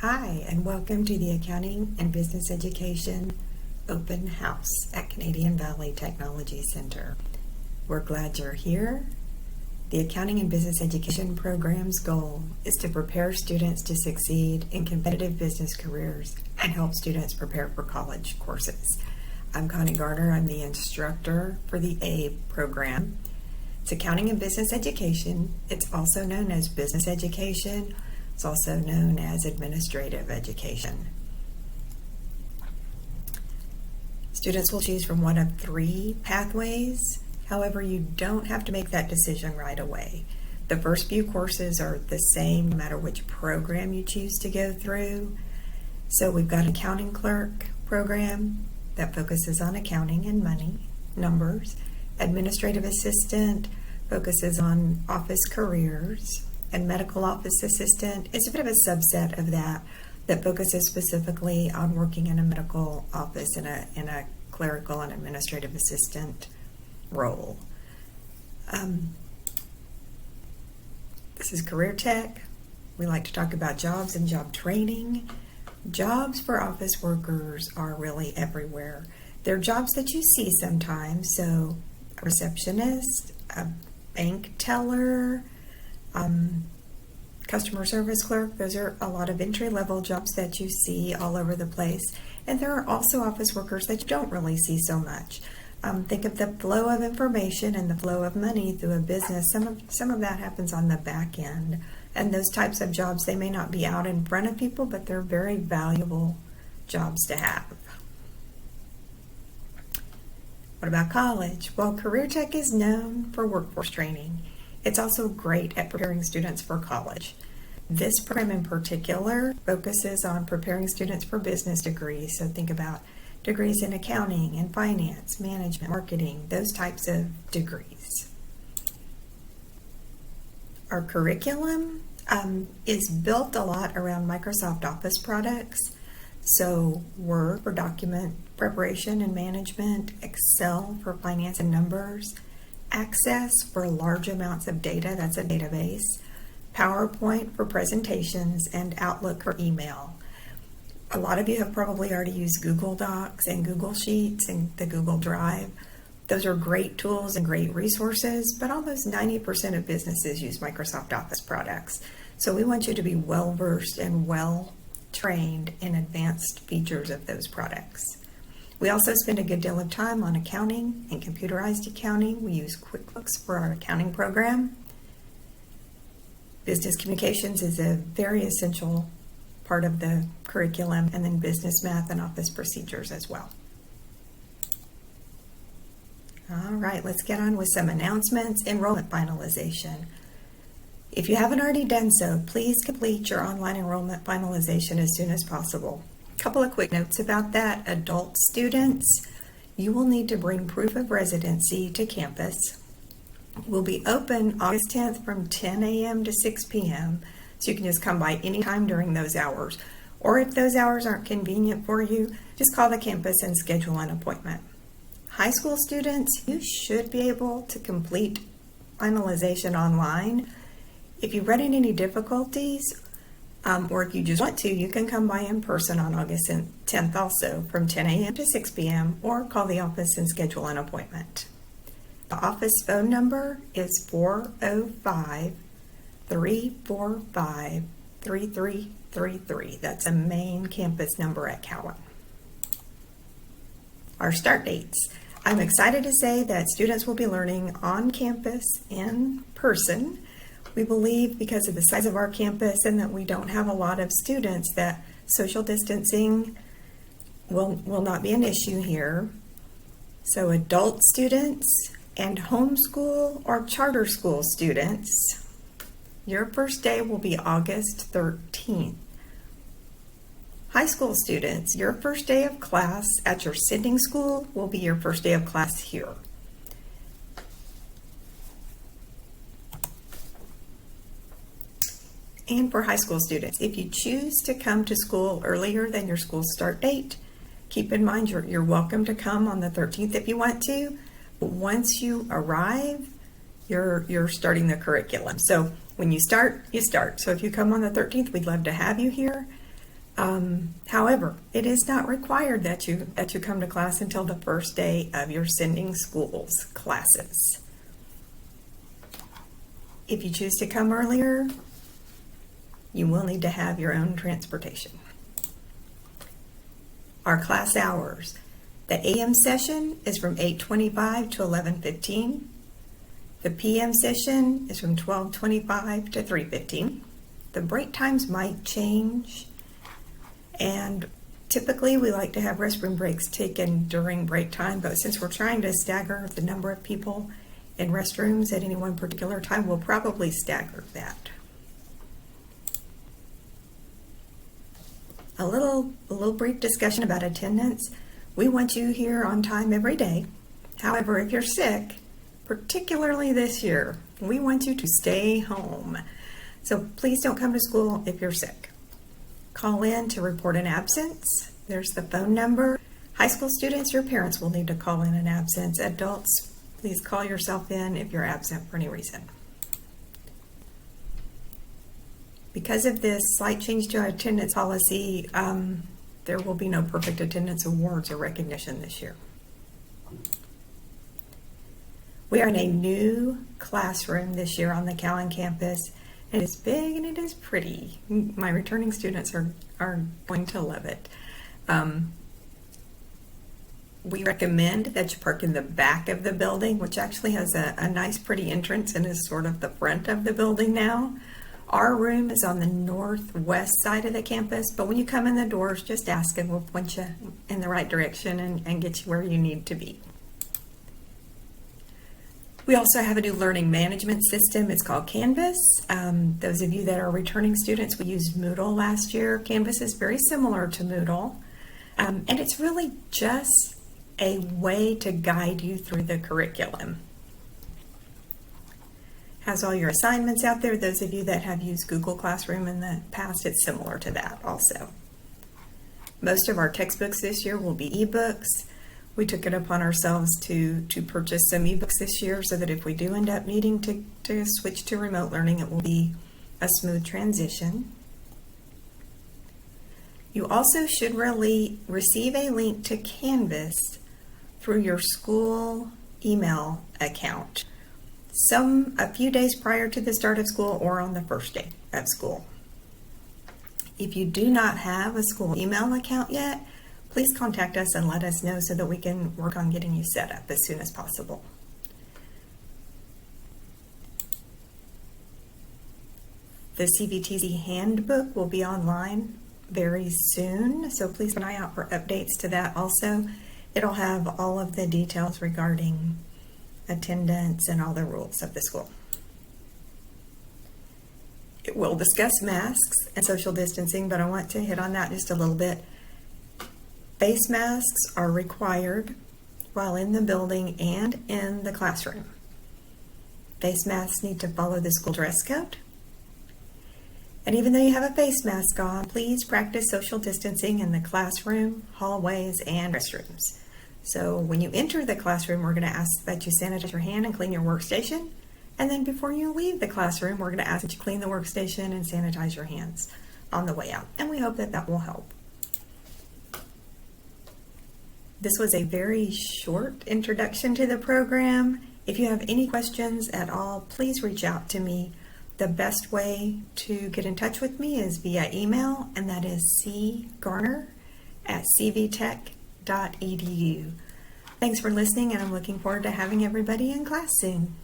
Hi, and welcome to the Accounting and Business Education Open House at Canadian Valley Technology Center. We're glad you're here. The Accounting and Business Education program's goal is to prepare students to succeed in competitive business careers and help students prepare for college courses. I'm Connie Garner. I'm the instructor for the A program. It's Accounting and Business Education. It's also known as Business Education. It's also known as Administrative Education. Students will choose from one of three pathways. However, you don't have to make that decision right away. The first few courses are the same no matter which program you choose to go through. So we've got an accounting clerk program that focuses on accounting and money, numbers. Administrative assistant focuses on office careers. And medical office assistant is a bit of a subset of that focuses specifically on working in a medical office in a clerical and administrative assistant role. This is Career Tech. We like to talk about jobs and job training. Jobs for office workers are really everywhere. They're jobs that you see sometimes, so a receptionist, a bank teller, customer service clerk. Those are a lot of entry-level jobs that you see all over the place. And there are also office workers that you don't really see so much. Think of the flow of information and the flow of money through a business. Some of that happens on the back end. And those types of jobs, they may not be out in front of people, but they're very valuable jobs to have. What about college? Well, Career Tech is known for workforce training. It's also great at preparing students for college. This program in particular focuses on preparing students for business degrees. So think about degrees in accounting and finance, management, marketing, those types of degrees. Our curriculum is built a lot around Microsoft Office products. So Word for document preparation and management, Excel for finance and numbers, Access for large amounts of data, that's a database, PowerPoint for presentations, and Outlook for email. A lot of you have probably already used Google Docs and Google Sheets and the Google Drive. Those are great tools and great resources, but almost 90% of businesses use Microsoft Office products. So we want you to be well-versed and well-trained in advanced features of those products. We also spend a good deal of time on accounting and computerized accounting. We use QuickBooks for our accounting program. Business communications is a very essential part of the curriculum, and then business math and office procedures as well. All right, let's get on with some announcements. Enrollment finalization. If you haven't already done so, please complete your online enrollment finalization as soon as possible. Couple of quick notes about that. Adult students, you will need to bring proof of residency to campus. We'll be open August 10th from 10 a.m. to 6 p.m. So you can just come by anytime during those hours. Or if those hours aren't convenient for you, just call the campus and schedule an appointment. High school students, you should be able to complete finalization online. If you run into any difficulties, or if you just want to, you can come by in person on August 10th also from 10 a.m. to 6 p.m. or call the office and schedule an appointment. The office phone number is 405-345-3333. That's a main campus number at Cowan. Our start dates. I'm excited to say that students will be learning on campus in person. We believe because of the size of our campus and that we don't have a lot of students that social distancing will not be an issue here. So adult students and homeschool or charter school students, your first day will be August 13th. High school students, your first day of class at your sending school will be your first day of class here. And for high school students, if you choose to come to school earlier than your school start date, keep in mind you're welcome to come on the 13th if you want to. But once you arrive, you're starting the curriculum. So when you start, you start. So if you come on the 13th, we'd love to have you here. However, it is not required that you come to class until the first day of your sending schools classes. If you choose to come earlier, you will need to have your own transportation. Our class hours. The AM session is from 8:25 to 11:15. The PM session is from 12:25 to 3:15. The break times might change, and typically we like to have restroom breaks taken during break time, but since we're trying to stagger the number of people in restrooms at any one particular time, we'll probably stagger that. A little brief discussion about attendance. We want you here on time every day. However, if you're sick, particularly this year, we want you to stay home. So please don't come to school if you're sick. Call in to report an absence. There's the phone number. High school students, your parents will need to call in an absence. Adults, please call yourself in if you're absent for any reason. Because of this slight change to our attendance policy, there will be no perfect attendance awards or recognition this year. We are in a new classroom this year on the Cowan campus. It is big and it is pretty. My returning students are going to love it. We recommend that you park in the back of the building, which actually has a nice pretty entrance and is sort of the front of the building now. Our room is on the northwest side of the campus, but when you come in the doors, just ask and we'll point you in the right direction and get you where you need to be. We also have a new learning management system. It's called Canvas. Those of you that are returning students, we used Moodle last year. Canvas is very similar to Moodle, and it's really just a way to guide you through the curriculum. Has all your assignments out there. Those of you that have used Google Classroom in the past, it's similar to that also. Most of our textbooks this year will be ebooks. We took it upon ourselves to purchase some ebooks this year so that if we do end up needing to switch to remote learning, it will be a smooth transition. You also should really receive a link to Canvas through your school email account. A few days prior to the start of school or on the first day of school. If you do not have a school email account yet, please contact us and let us know so that we can work on getting you set up as soon as possible. The CVTC handbook will be online very soon, so please keep an eye out for updates to that also. It'll have all of the details regarding attendance and all the rules of the school. It will discuss masks and social distancing, but I want to hit on that just a little bit. Face masks are required while in the building and in the classroom. Face masks need to follow the school dress code. And even though you have a face mask on, please practice social distancing in the classroom, hallways, and restrooms. So when you enter the classroom, we're going to ask that you sanitize your hand and clean your workstation. And then before you leave the classroom, we're going to ask that you clean the workstation and sanitize your hands on the way out. And we hope that that will help. This was a very short introduction to the program. If you have any questions at all, please reach out to me. The best way to get in touch with me is via email, and that is cgarner@cvtech.edu. Thanks for listening, and I'm looking forward to having everybody in class soon.